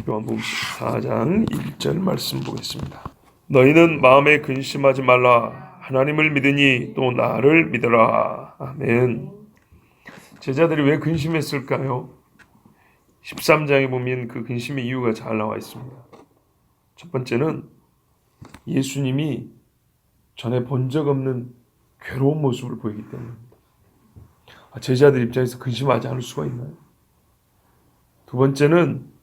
요한복음 14장 1절 말씀 보겠습니다. 너희는 마음에 근심하지 말라. 하나님을 믿으니 또 나를 믿어라. 아멘. 제자들이 왜 근심했을까요? 13장에 보면 그 근심의 이유가 잘 나와 있습니다. 첫 번째는 예수님이 전에 본 적 없는 괴로운 모습을 보이기 때문입니다. 제자들 입장에서 근심하지 않을 수가 있나요? 두 번째는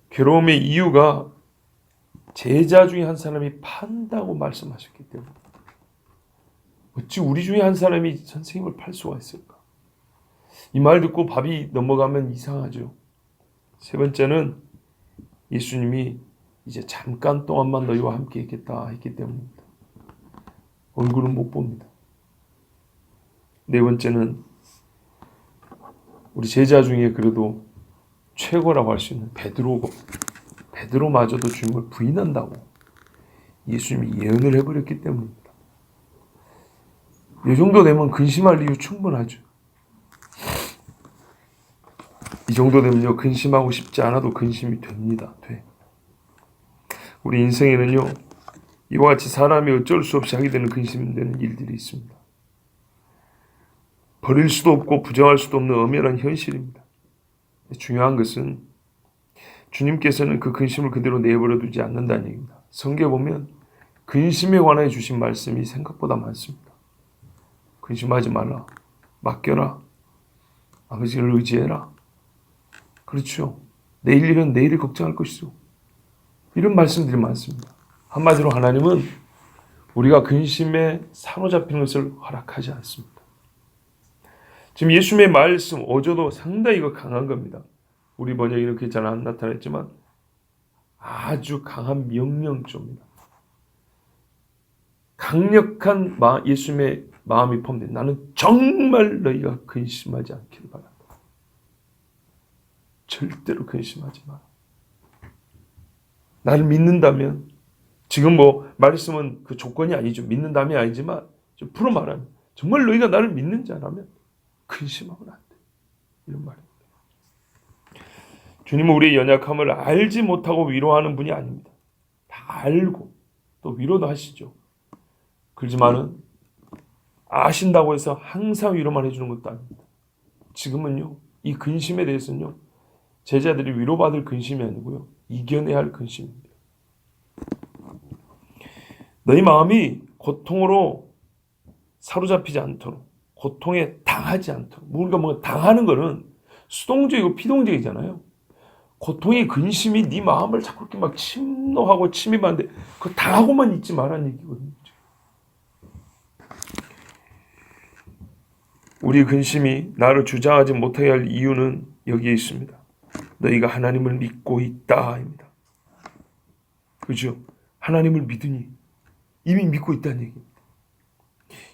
괴로움의 이유가 제자 중에 한 사람이 판다고 말씀하셨기 때문에 어찌 우리 중에 한 사람이 선생님을 팔 수가 있을까? 이 말 듣고 밥이 넘어가면 이상하죠. 세 번째는 예수님이 이제 잠깐 동안만 너희와 함께 있겠다 했기 때문입니다. 얼굴은 못 봅니다. 네 번째는 우리 제자 중에 그래도 최고라고 할 수 있는 베드로마저도 주님을 부인한다고 예수님이 예언을 해버렸기 때문입니다. 이 정도 되면 근심할 이유 충분하죠. 이 정도 되면요, 근심하고 싶지 않아도 근심이 됩니다. 우리 인생에는요, 이와 같이 사람이 어쩔 수 없이 하게 되는 근심되는 일들이 있습니다. 버릴 수도 없고 부정할 수도 없는 엄연한 현실입니다. 중요한 것은 주님께서는 그 근심을 그대로 내버려 두지 않는다는 얘기입니다. 성경에 보면 근심에 관해 주신 말씀이 생각보다 많습니다. 근심하지 말라. 맡겨라. 아버지를 의지해라. 그렇죠. 내일 일은 내일을 걱정할 것이죠. 이런 말씀들이 많습니다. 한마디로 하나님은 우리가 근심에 사로잡히는 것을 허락하지 않습니다. 지금 예수님의 말씀, 어조도 상당히 이거 강한 겁니다. 우리 번역에 이렇게 잘 안 나타났지만 아주 강한 명령조입니다. 강력한 예수님의 마음이 포함된 나는 정말 너희가 근심하지 않기를 바란다. 절대로 근심하지 마라. 나를 믿는다면 지금 말씀은 그 조건이 아니죠. 믿는다면 아니지만 좀 풀어 말하면 정말 너희가 나를 믿는 자라면 근심하면 안 돼. 이런 말입니다. 주님은 우리의 연약함을 알지 못하고 위로하는 분이 아닙니다. 다 알고 또 위로도 하시죠. 그렇지만은 아신다고 해서 항상 위로만 해주는 것도 아닙니다. 지금은요, 이 근심에 대해서는요, 제자들이 위로받을 근심이 아니고요, 이겨내야 할 근심입니다. 너희 마음이 고통으로 사로잡히지 않도록, 고통에 당하지 않도록. 우리가 뭔가 당하는 거는 수동적이고 피동적이잖아요. 고통의 근심이 네 마음을 자꾸 이렇게 막 침노하고 침입하는데 그거 당하고만 있지 말라는 얘기거든요. 우리 근심이 나를 주장하지 못하게 할 이유는 여기에 있습니다. 너희가 하나님을 믿고 있다입니다. 그죠? 하나님을 믿으니 이미 믿고 있다는 얘기입니다.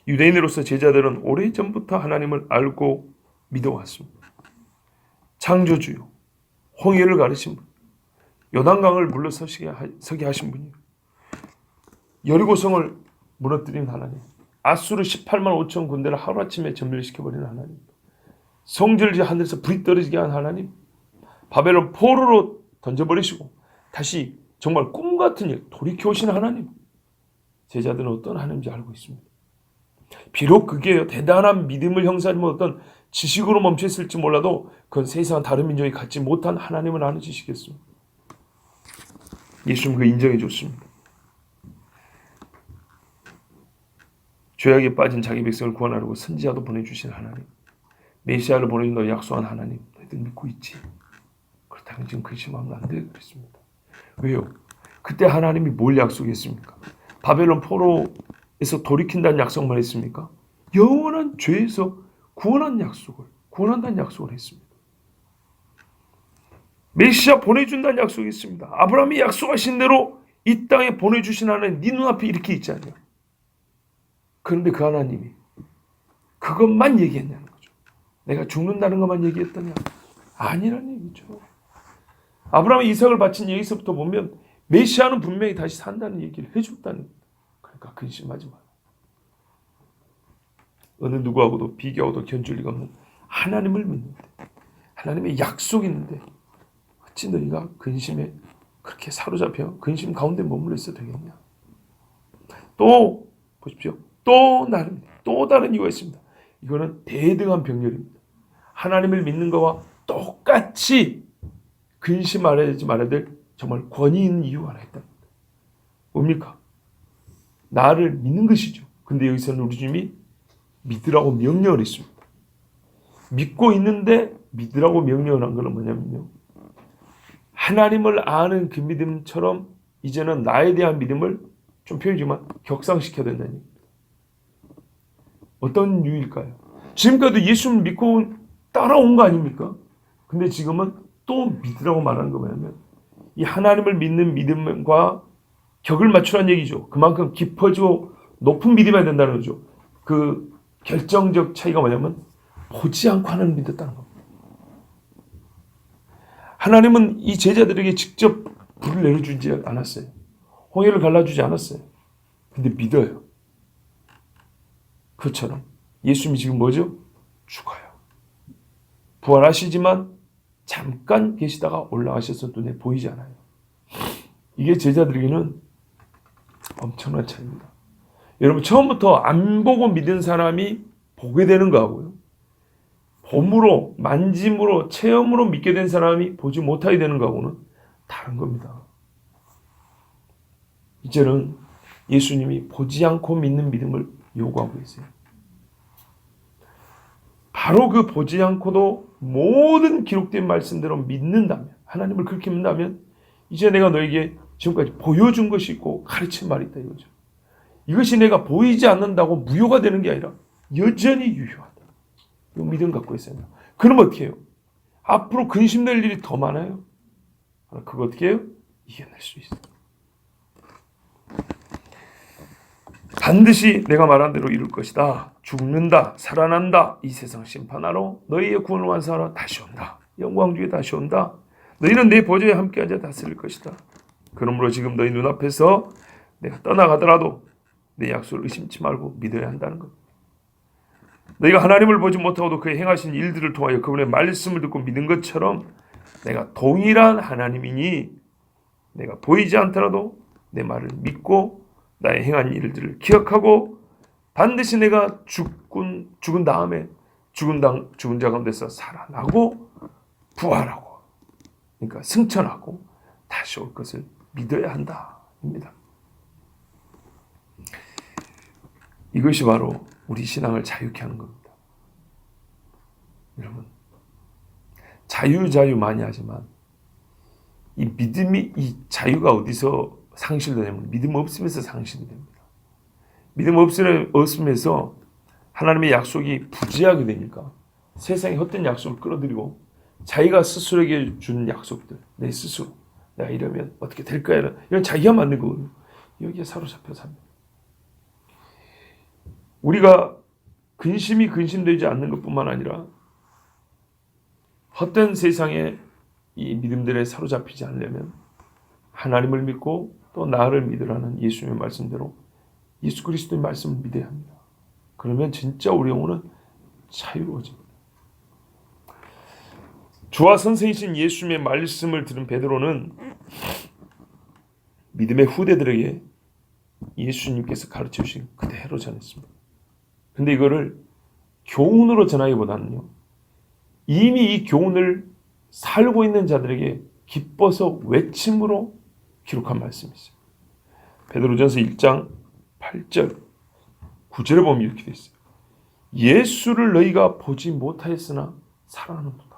유대인으로서 제자들은 오래전부터 하나님을 알고 믿어왔습니다. 창조주요, 홍해를 가르신 분, 요단강을 물러서게 하신 분이요, 여리고성을 무너뜨린 하나님, 아수르 18만 5천 군대를 하루아침에 전멸시켜버리는 하나님, 성전을 하늘에서 불이 떨어지게 한 하나님, 바벨론 포로로 던져버리시고 다시 정말 꿈같은 일 돌이켜오신 하나님, 제자들은 어떤 하나님인지 알고 있습니다. 비록 그게 대단한 믿음을 형성하면 어떤 지식으로 멈춰있을지 몰라도 그건 세상 다른 민족이 갖지 못한 하나님을 아는 지식이었습니다. 예수님 그 인정해 줬습니다. 죄악에 빠진 자기 백성을 구원하려고 선지자도 보내주신 하나님, 메시아를 보내준다고 약속한 하나님, 너희들 믿고 있지? 그렇다면 지금 근심하면 안 돼 그랬습니다. 왜요? 그때 하나님이 뭘 약속했습니까? 바벨론 포로에서 돌이킨다는 약속만 했습니까? 영원한 죄에서 구원한다는 약속을 했습니다. 메시아 보내준다는 약속이 있습니다. 아브라함이 약속하신 대로 이 땅에 보내주신 하나님, 네 눈앞에 이렇게 있잖아요. 그런데 그 하나님이 그것만 얘기했냐는 거죠. 내가 죽는다는 것만 얘기했더냐? 아니라는 얘기죠. 아브라함이 이삭을 바친 여기서부터 보면 메시아는 분명히 다시 산다는 얘기를 해줬다는 겁니다. 그러니까 근심하지 마라. 어느 누구하고도 비교하고도 견줄 리가 없는 하나님을 믿는데, 하나님의 약속이 있는데 어찌 너희가 근심에 그렇게 사로잡혀 근심 가운데 머물러 있어도 되겠냐. 또 보십시오. 또 다른 이유가 있습니다. 이거는 대등한 병렬입니다. 하나님을 믿는 것과 똑같이 근심하지 말아야 될 정말 권위 있는 이유가 하나 있다. 뭡니까? 나를 믿는 것이죠. 근데 여기서는 우리 주님이 믿으라고 명령을 했습니다. 믿고 있는데 믿으라고 명령을 한 것은 뭐냐면요. 하나님을 아는 그 믿음처럼 이제는 나에 대한 믿음을 좀 표현이지만 격상시켜야 된다는 얘기입니다. 어떤 이유일까요? 지금까지도 예수를 믿고 따라온 거 아닙니까? 근데 지금은 또 믿으라고 말하는 거 뭐냐면 이 하나님을 믿는 믿음과 격을 맞추라는 얘기죠. 그만큼 깊어지고 높은 믿음이 된다는 거죠. 그 결정적 차이가 뭐냐면 보지 않고 하나님을 믿었다는 겁니다. 하나님은 이 제자들에게 직접 불을 내려주지 않았어요. 홍해를 갈라주지 않았어요. 근데 믿어요. 그처럼 예수님이 지금 뭐죠? 죽어요. 부활하시지만 잠깐 계시다가 올라가셔서 눈에 보이지 않아요. 이게 제자들에게는 엄청난 차이입니다. 여러분 처음부터 안 보고 믿은 사람이 보게 되는 거하고요. 봄으로, 만짐으로, 체험으로 믿게 된 사람이 보지 못하게 되는 거하고는 다른 겁니다. 이제는 예수님이 보지 않고 믿는 믿음을 요구하고 있어요. 바로 그 보지 않고도 모든 기록된 말씀대로 믿는다면, 하나님을 그렇게 믿는다면 이제 내가 너에게 지금까지 보여준 것이 있고 가르친 말이 있다 이거죠. 이것이 내가 보이지 않는다고 무효가 되는 게 아니라 여전히 유효하다. 이 믿음 갖고 있어요. 그럼 어떻게 해요? 앞으로 근심될 일이 더 많아요. 그거 어떻게 해요? 이겨낼 수 있어요. 반드시 내가 말한 대로 이룰 것이다. 죽는다. 살아난다. 이 세상 심판하러 너희의 구원을 완성하러 다시 온다. 영광 중에 다시 온다. 너희는 내 보좌에 함께 앉아 다스릴 것이다. 그러므로 지금 너희 눈앞에서 내가 떠나가더라도 내 약속을 의심치 말고 믿어야 한다는 것. 너희가 하나님을 보지 못하고도 그의 행하신 일들을 통하여 그분의 말씀을 듣고 믿은 것처럼 내가 동일한 하나님이니 내가 보이지 않더라도 내 말을 믿고 나의 행한 일들을 기억하고 반드시 내가 죽은 다음에 죽은 자 가운데서 살아나고 부활하고 그러니까 승천하고 다시 올 것을 믿어야 한다입니다. 이것이 바로 우리 신앙을 자유케 하는 겁니다. 여러분 자유 많이 하지만 이 믿음이 이 자유가 어디서 상실되냐면 믿음 없으면서 상실이 됩니다. 믿음 없으면서 하나님의 약속이 부재하게 되니까 세상의 헛된 약속을 끌어들이고 자기가 스스로에게 준 약속들 내 스스로 내가 이러면 어떻게 될까 이런 자기가 만든 거거든요. 여기에 사로잡혀 삽니다. 우리가 근심되지 않는 것뿐만 아니라 헛된 세상에 이 믿음들에 사로잡히지 않으려면 하나님을 믿고 또 나를 믿으라는 예수님의 말씀대로 예수 그리스도의 말씀을 믿어야 합니다. 그러면 진짜 우리 영혼은 자유로워집니다. 주와 선생이신 예수님의 말씀을 들은 베드로는 믿음의 후대들에게 예수님께서 가르쳐 주신 그대로 전했습니다. 근데 이거를 교훈으로 전하기보다는요. 이미 이 교훈을 살고 있는 자들에게 기뻐서 외침으로 기록한 말씀이 있어요. 베드로전서 1장 8절 9절에 보면 이렇게 되어 있어요. 예수를 너희가 보지 못하였으나 사랑하는도다.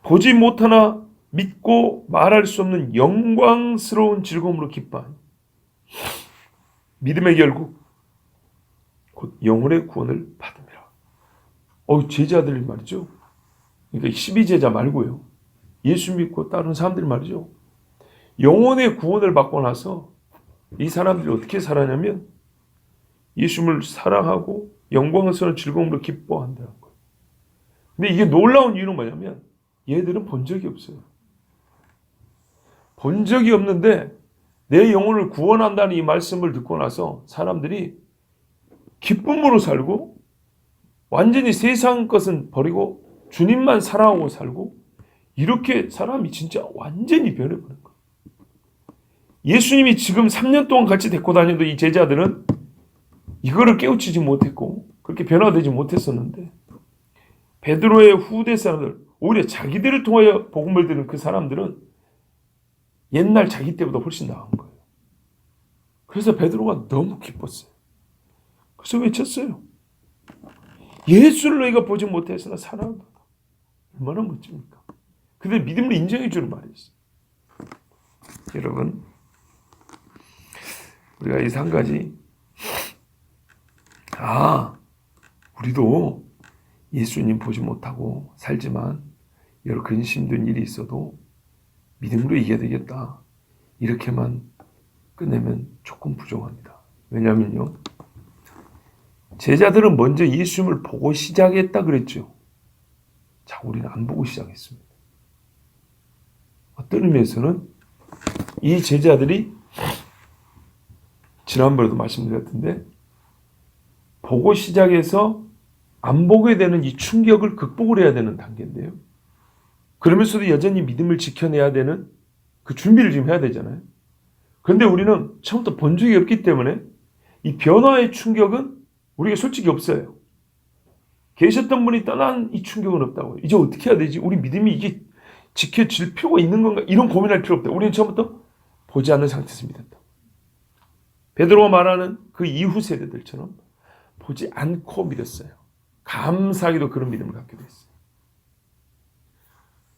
보지 못하나 믿고 말할 수 없는 영광스러운 즐거움으로 기뻐하니 믿음의 결국 곧 영혼의 구원을 받음이라. 제자들 말이죠. 그러니까 12제자 말고요. 예수 믿고 따르는 사람들 말이죠. 영혼의 구원을 받고 나서 이 사람들이 어떻게 살아냐면 예수님을 사랑하고 영광스러운 즐거움으로 기뻐한다는 거예요. 근데 이게 놀라운 이유는 뭐냐면 얘들은 본 적이 없어요. 본 적이 없는데 내 영혼을 구원한다는 이 말씀을 듣고 나서 사람들이 기쁨으로 살고 완전히 세상 것은 버리고 주님만 사랑하고 살고 이렇게 사람이 진짜 완전히 변해버린 거예요. 예수님이 지금 3년 동안 같이 데리고 다녀도 이 제자들은 이거를 깨우치지 못했고 그렇게 변화되지 못했었는데 베드로의 후대 사람들, 오히려 자기들을 통하여 복음을 들은 그 사람들은 옛날 자기 때보다 훨씬 나은 거예요. 그래서 베드로가 너무 기뻤어요. 그래서 외쳤어요. 예수를 너희가 보지 못했으나 사랑한다. 얼마나 멋집니까? 그들 믿음을 인정해 주는 말이었어요. 여러분, 우리가 이 한 가지, 우리도 예수님 보지 못하고 살지만 여러 근심된 일이 있어도 믿음으로 이겨야 되겠다. 이렇게만 끝내면 조금 부족합니다. 왜냐하면요, 제자들은 먼저 예수님을 보고 시작했다 그랬죠. 자, 우리는 안 보고 시작했습니다. 어떤 의미에서는 이 제자들이 지난번에도 말씀드렸던데 보고 시작해서 안 보게 되는 이 충격을 극복을 해야 되는 단계인데요. 그러면서도 여전히 믿음을 지켜내야 되는 그 준비를 지금 해야 되잖아요. 그런데 우리는 처음부터 본 적이 없기 때문에 이 변화의 충격은 우리가 솔직히 없어요. 계셨던 분이 떠난 이 충격은 없다고요. 이제 어떻게 해야 되지? 우리 믿음이 이게 지켜질 필요가 있는 건가? 이런 고민할 필요 없다. 우리는 처음부터 보지 않는 상태에서 믿었다. 베드로가 말하는 그 이후 세대들처럼 보지 않고 믿었어요. 감사하게도 그런 믿음을 갖게 됐어요.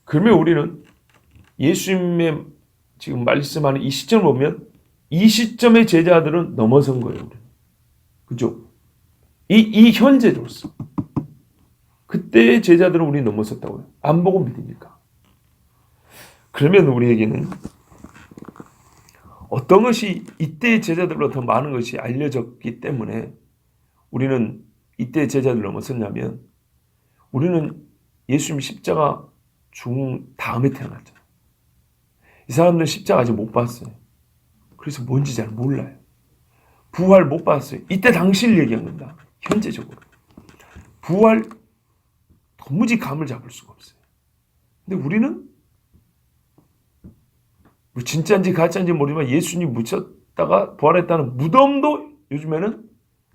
그러면 우리는 예수님의 지금 말씀하는 이 시점을 보면 이 시점의 제자들은 넘어선 거예요. 우리는. 그죠? 이 현재로서. 그때의 제자들은 우리 넘어섰다고요. 안 보고 믿으니까. 그러면 우리에게는 어떤 것이 이때의 제자들보다 더 많은 것이 알려졌기 때문에 우리는 이때의 제자들을 넘어섰냐면 우리는 예수님 십자가 죽은 다음에 태어났잖아요. 이 사람들은 십자가 아직 못 봤어요. 그래서 뭔지 잘 몰라요. 부활 못 봤어요. 이때 당시를 얘기한 겁니다. 현재적으로. 부활 도무지 감을 잡을 수가 없어요. 근데 우리는 뭐 진짜인지 가짜인지 모르지만 예수님 묻혔다가 부활했다는 무덤도 요즘에는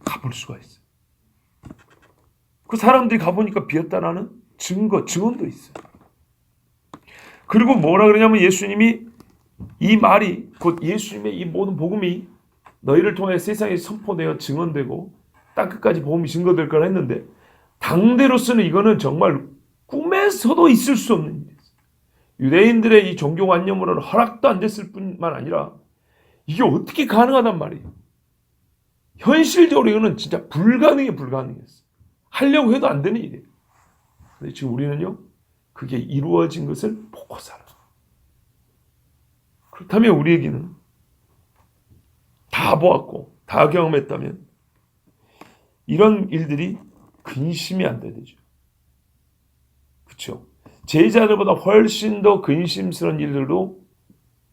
가볼 수가 있어요. 그 사람들이 가보니까 비었다라는 증언도 있어요. 그리고 뭐라 그러냐면 예수님이 이 말이 곧 예수님의 이 모든 복음이 너희를 통해 세상에 선포되어 증언되고 땅끝까지 복음이 증거될 거라 했는데 당대로서는 이거는 정말 꿈에서도 있을 수 없는 일이었어요. 유대인들의 이 종교관념으로는 허락도 안 됐을 뿐만 아니라 이게 어떻게 가능하단 말이에요. 현실적으로 이거는 진짜 불가능했어요. 하려고 해도 안 되는 일이에요. 근데 지금 우리는요, 그게 이루어진 것을 보고 살아요. 그렇다면 우리에게는 다 보았고 다 경험했다면 이런 일들이 근심이 안 돼야 되죠. 그렇죠? 제자들보다 훨씬 더 근심스러운 일들도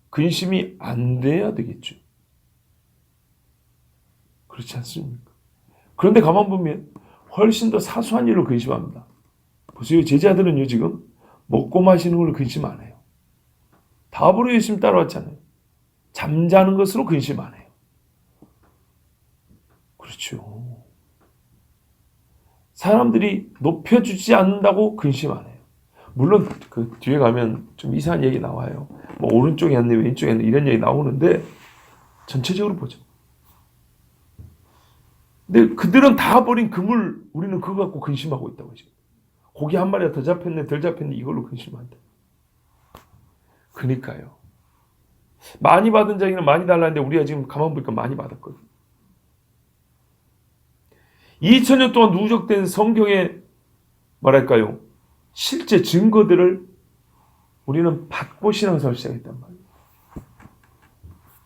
근심이 안 돼야 되겠죠. 그렇지 않습니까? 그런데 가만 보면 훨씬 더 사소한 일로 근심합니다. 보세요. 제자들은요 지금 먹고 마시는 걸로 근심 안 해요. 답으로 예수님 따라왔잖아요. 잠자는 것으로 근심 안 해요. 그렇죠. 사람들이 높여주지 않는다고 근심 안 해요. 물론 그 뒤에 가면 좀 이상한 얘기 나와요. 뭐 오른쪽에 앉네 왼쪽에 앉네 이런 얘기 나오는데 전체적으로 보죠. 근데 그들은 다 버린 그물 우리는 그거 갖고 근심하고 있다고 지금. 고기 한 마리가 더 잡혔네 덜 잡혔네 이걸로 근심한다. 그러니까요. 많이 받은 자에게는 많이 달라는데 우리가 지금 가만 보니까 많이 받았거든. 2000년 동안 누적된 성경의 뭐랄까요? 실제 증거들을 우리는 받고 신앙생활을 시작했단 말이에요.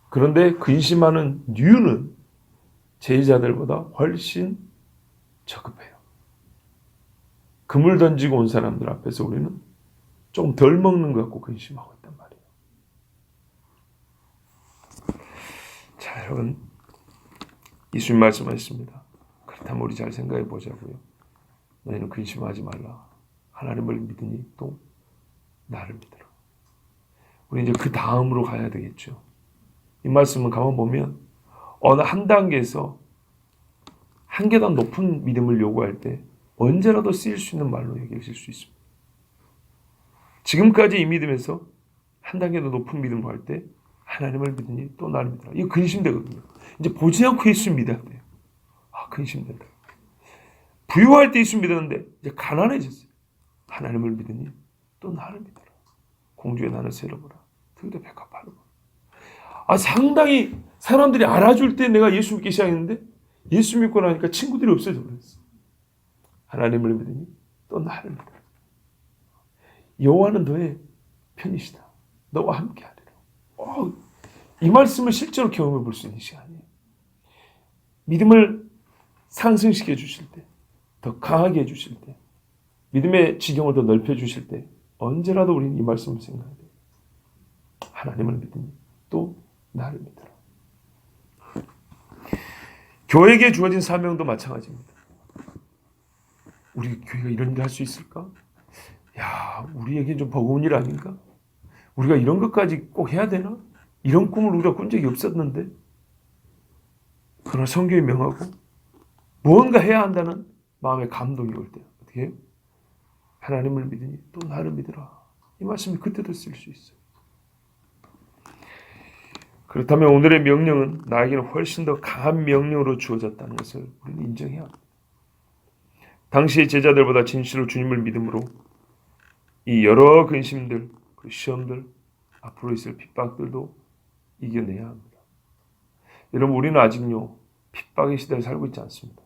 그런데 근심하는 이유는 제자들보다 훨씬 적급해요. 그물 던지고 온 사람들 앞에서 우리는 조금 덜 먹는 것 같고 근심하고 있단 말이에요. 자, 여러분, 예수님 말씀하셨습니다. 그렇다면 우리 잘 생각해 보자고요. 너희는 근심하지 말라. 하나님을 믿으니 또 나를 믿어라. 우리 이제 그 다음으로 가야 되겠죠. 이 말씀은 가만 보면 어느 한 단계에서 한 계단 높은 믿음을 요구할 때 언제라도 쓰일 수 있는 말로 여기실 수 있습니다. 지금까지 이 믿음에서 한 단계 더 높은 믿음을 할 때 하나님을 믿으니 또 나를 믿어라. 이거 근심되거든요. 이제 보지 않고 예수 믿어야 돼요. 근심된다. 부유할 때 예수 믿었는데 이제 가난해졌어요. 하나님을 믿으니 또 나를 믿어라. 공주의 난을 세려보라. 들도 백합하라. 상당히 사람들이 알아줄 때 내가 예수 믿기 시작했는데 예수 믿고 나니까 친구들이 없어져 버렸어. 하나님을 믿으니 또 나를 믿어라. 여호와는 너의 편이시다. 너와 함께 하리라. 이 말씀을 실제로 경험해 볼 수 있는 시간이에요. 믿음을 상승시켜 주실 때, 더 강하게 해주실 때, 믿음의 지경을 더 넓혀 주실 때 언제라도 우리는 이 말씀을 생각해야 돼요. 하나님을 믿으니 또 나를 믿어라. 교회에게 주어진 사명도 마찬가지입니다. 우리 교회가 이런 일 할 수 있을까? 우리에게 좀 버거운 일 아닌가? 우리가 이런 것까지 꼭 해야 되나? 이런 꿈을 우리가 꾼 적이 없었는데. 그러나 성경이 명하고 무언가 해야 한다는 마음의 감동이 올 때 어떻게 해요? 하나님을 믿으니 또 나를 믿으라. 이 말씀이 그때도 쓸 수 있어요. 그렇다면 오늘의 명령은 나에게는 훨씬 더 강한 명령으로 주어졌다는 것을 우리는 인정해야 합니다. 당시의 제자들보다 진실로 주님을 믿음으로 이 여러 근심들, 시험들, 앞으로 있을 핍박들도 이겨내야 합니다. 여러분, 우리는 아직요 핍박의 시대를 살고 있지 않습니다.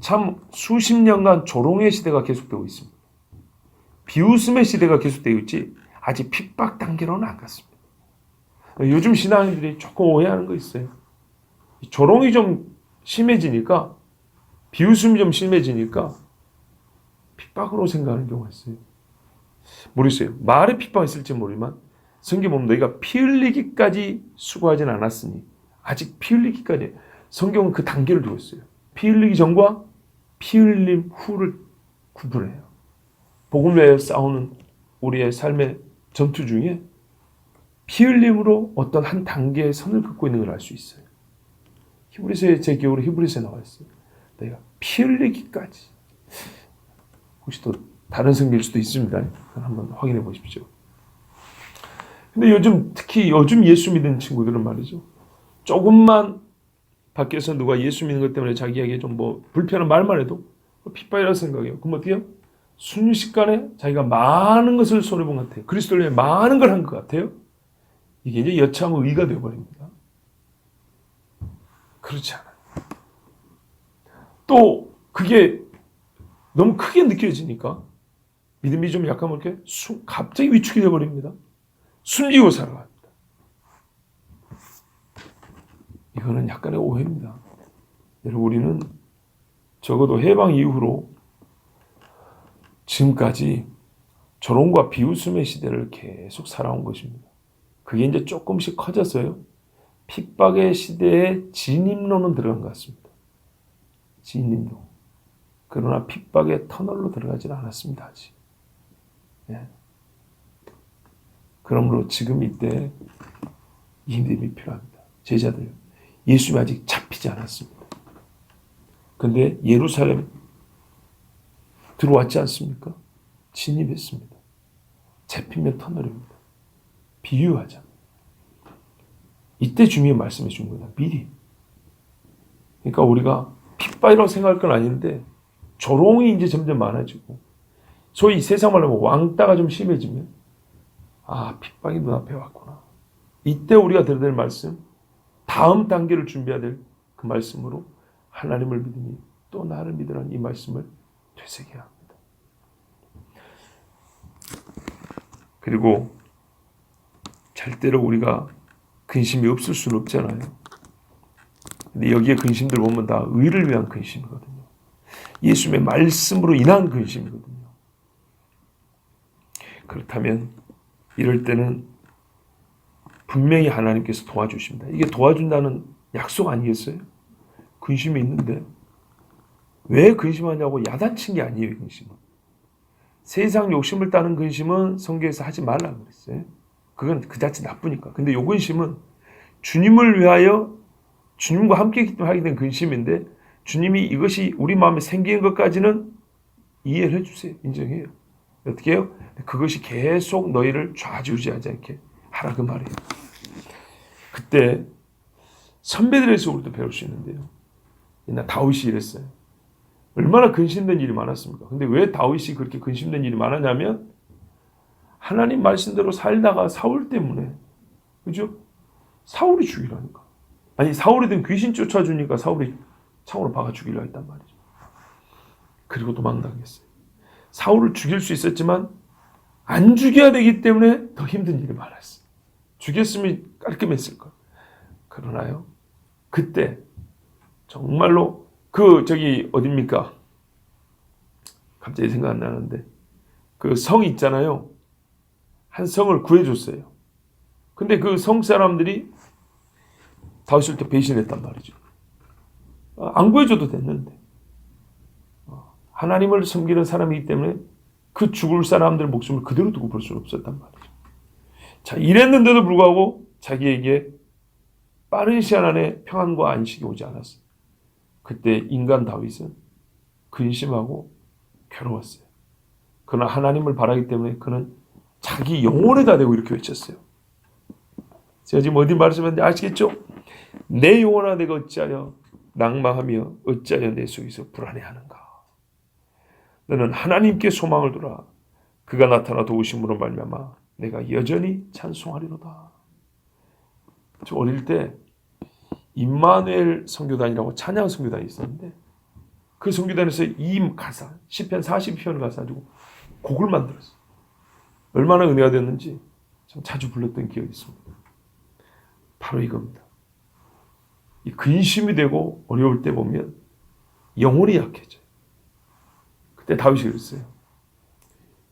참 수십 년간 조롱의 시대가 계속되고 있습니다. 비웃음의 시대가 계속되고 있지 아직 핍박 단계로는 안 갔습니다. 요즘 신앙인들이 조금 오해하는 거 있어요. 조롱이 좀 심해지니까, 비웃음이 좀 심해지니까 핍박으로 생각하는 경우가 있어요. 모르겠어요. 말에 핍박이 있을지 모르지만 성경 보면 너희가 피 흘리기까지 수고하진 않았으니, 아직 피 흘리기까지, 성경은 그 단계를 두고 있어요. 피 흘리기 전과 피 흘림 후를 구분해요. 복음을 위하여 싸우는 우리의 삶의 전투 중에 피 흘림으로 어떤 한 단계의 선을 긋고 있는 걸 알 수 있어요. 히브리서에, 제 기억으로 히브리서에 나와 있어요. 내가 피 흘리기까지. 혹시 또 다른 성경일 수도 있습니다. 한번 확인해 보십시오. 근데 특히 요즘 예수 믿는 친구들은 말이죠. 조금만 밖에서 누가 예수 믿는 것 때문에 자기에게 좀 불편한 말만 해도 핍박이라고 생각해요. 그럼 어떻게 해요? 순식간에 자기가 많은 것을 손해본 것 같아요. 그리스도를 위해 많은 걸 한 것 같아요. 이게 이제 여차하면 의가 되어버립니다. 그렇지 않아요. 또 그게 너무 크게 느껴지니까 믿음이 좀 약간 이렇게 갑자기 위축이 되어버립니다. 숨기고 살아갑니다. 이거는 약간의 오해입니다. 여러분, 우리는 적어도 해방 이후로 지금까지 조롱과 비웃음의 시대를 계속 살아온 것입니다. 그게 이제 조금씩 커졌어요. 핍박의 시대에 진입로는 들어간 것 같습니다. 진입로. 그러나 핍박의 터널로 들어가지는 않았습니다. 아직. 그러므로 지금 이때 이 믿음이 필요합니다. 제자들, 예수님이 아직 잡히지 않았습니다. 근데 예루살렘 들어왔지 않습니까? 진입했습니다. 잡히면 터널입니다. 비유하자. 이때 주님이 말씀해 준 거다. 미리. 그러니까 우리가 핍박이라고 생각할 건 아닌데 조롱이 이제 점점 많아지고, 소위 세상 말로 하면 왕따가 좀 심해지면 핍박이 눈앞에 왔구나. 이때 우리가 들어야 될 말씀, 다음 단계를 준비해야 될 그 말씀으로 하나님을 믿으니 또 나를 믿으라는 이 말씀을 되새겨야 합니다. 그리고 절대로 우리가 근심이 없을 수는 없잖아요. 근데 여기에 근심들 보면 다 의를 위한 근심이거든요. 예수님의 말씀으로 인한 근심이거든요. 그렇다면 이럴 때는 분명히 하나님께서 도와주십니다. 이게 도와준다는 약속 아니겠어요? 근심이 있는데 왜 근심하냐고 야단친 게 아니에요. 근심은 세상 욕심을 따는 근심은 성경에서 하지 말라고 그랬어요. 그건 그 자체 나쁘니까. 근데 요 근심은 주님을 위하여 주님과 함께 하게 된 근심인데 주님이 이것이 우리 마음에 생기는 것까지는 이해를 해주세요. 인정해요. 어떻게 해요? 그것이 계속 너희를 좌지우지하지 않게 하라 그 말이에요. 그때 선배들에서 우리도 배울 수 있는데요. 옛날 다윗이 이랬어요. 얼마나 근심된 일이 많았습니까? 근데 왜 다윗이 그렇게 근심된 일이 많았냐면 하나님 말씀대로 살다가 사울 때문에, 그죠? 사울이 죽이라니까. 아니 사울이든 귀신 쫓아주니까 사울이 창으로 박아 죽이려 했단 말이죠. 그리고 도망당했어요. 사울을 죽일 수 있었지만 안 죽여야 되기 때문에 더 힘든 일이 많았어요. 죽였으면 깔끔했을 걸. 그러나요, 그때 정말로 어딥니까? 갑자기 생각 안 나는데 그 성 있잖아요. 한 성을 구해줬어요. 근데 그 성 사람들이 다윗을 또 배신했단 말이죠. 안 구해줘도 됐는데 하나님을 섬기는 사람이기 때문에 그 죽을 사람들 목숨을 그대로 두고 볼 수는 없었단 말이죠. 자, 이랬는데도 불구하고 자기에게 빠른 시간 안에 평안과 안식이 오지 않았어요. 그때 인간 다윗은 근심하고 괴로웠어요. 그러나 하나님을 바라기 때문에 그는 자기 영혼에다 대고 이렇게 외쳤어요. 제가 지금 어디 말씀하는지 아시겠죠? 내 영혼아 내가 어찌하여 낭망하며 어찌하여 내 속에서 불안해하는가. 너는 하나님께 소망을 두라. 그가 나타나 도우심으로 말미암아 내가 여전히 찬송하리로다. 저 어릴 때 임마누엘 선교단이라고 찬양 선교단이 있었는데 그 선교단에서 이 가사 시편 40편을 가지고 곡을 만들었어요. 얼마나 은혜가 됐는지 참 자주 불렀던 기억이 있습니다. 바로 이겁니다. 이 근심이 되고 어려울 때 보면 영혼이 약해져요. 그때 다윗이 그랬어요.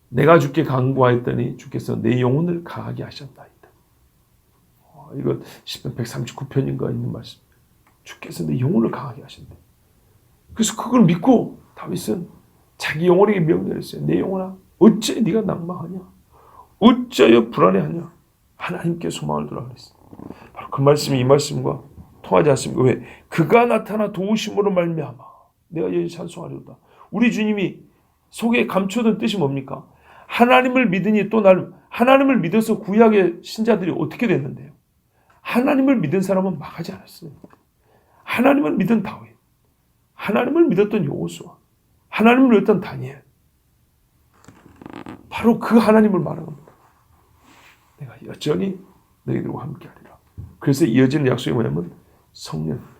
내가 주께 간구하였더니 주께서 내 영혼을 강하게 하셨나이다. 이거 시편 139편인가 있는 말씀. 주께서 내 영혼을 강하게 하신다. 그래서 그걸 믿고 다윗은 자기 영혼에게 명령했어요. 내 영혼아 어째 네가 낭망하냐? 어찌하여 불안해하냐? 하나님께 소망을 두라 그랬어요. 바로 그 말씀이 이 말씀과 통하지 않습니까? 왜? 그가 나타나 도우심으로 말미암아 내가 여전히 찬송하리로다. 우리 주님이 속에 감춰둔 뜻이 뭡니까? 하나님을 믿으니 또 하나님을 믿어서 구약의 신자들이 어떻게 됐는데요? 하나님을 믿은 사람은 망하지 않았어요. 하나님을 믿은 다윗, 하나님을 믿었던 여호수아, 하나님을 믿었던 다니엘, 바로 그 하나님을 말하는 겁니다. 내가 여전히 너희들과 함께하리라. 그래서 이어지는 약속이 뭐냐면 성령입니다.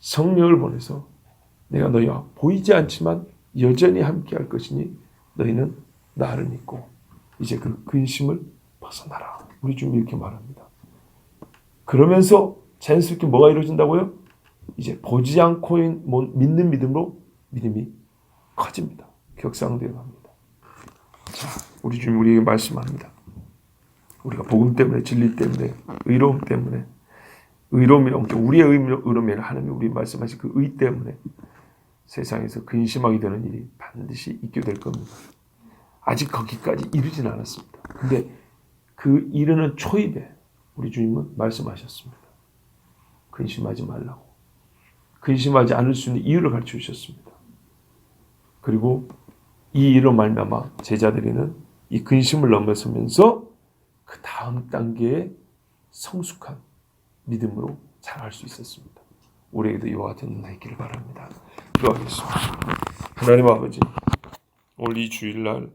성령을 보내서 내가 너희와 보이지 않지만 여전히 함께할 것이니 너희는 나를 믿고 이제 그 근심을 벗어나라. 우리 주님이 이렇게 말합니다. 그러면서 자연스럽게 뭐가 이루어진다고요? 이제 보지 않고 믿는 믿음으로 믿음이 커집니다. 격상되어 갑니다. 자, 우리 주님 우리에게 말씀합니다. 우리가 복음 때문에, 진리 때문에, 의로움 때문에, 의로움이라고 우리의 의로움이 아니라 하나님이 우리 말씀하신 그 의 때문에 세상에서 근심하게 되는 일이 반드시 있게 될 겁니다. 아직 거기까지 이르진 않았습니다. 근데 그 이르는 초입에 우리 주님은 말씀하셨습니다. 근심하지 말라고. 근심하지 않을 수 있는 이유를 가르쳐 주셨습니다. 그리고 이 일로 말미암아 제자들이는 이 근심을 넘어서면서 그 다음 단계의 성숙한 믿음으로 자랄 수 있었습니다. 우리에게도 이와 같은 은혜가 있기를 바랍니다. 기도하겠습니다. 하나님 아버지, 오늘 이 주일날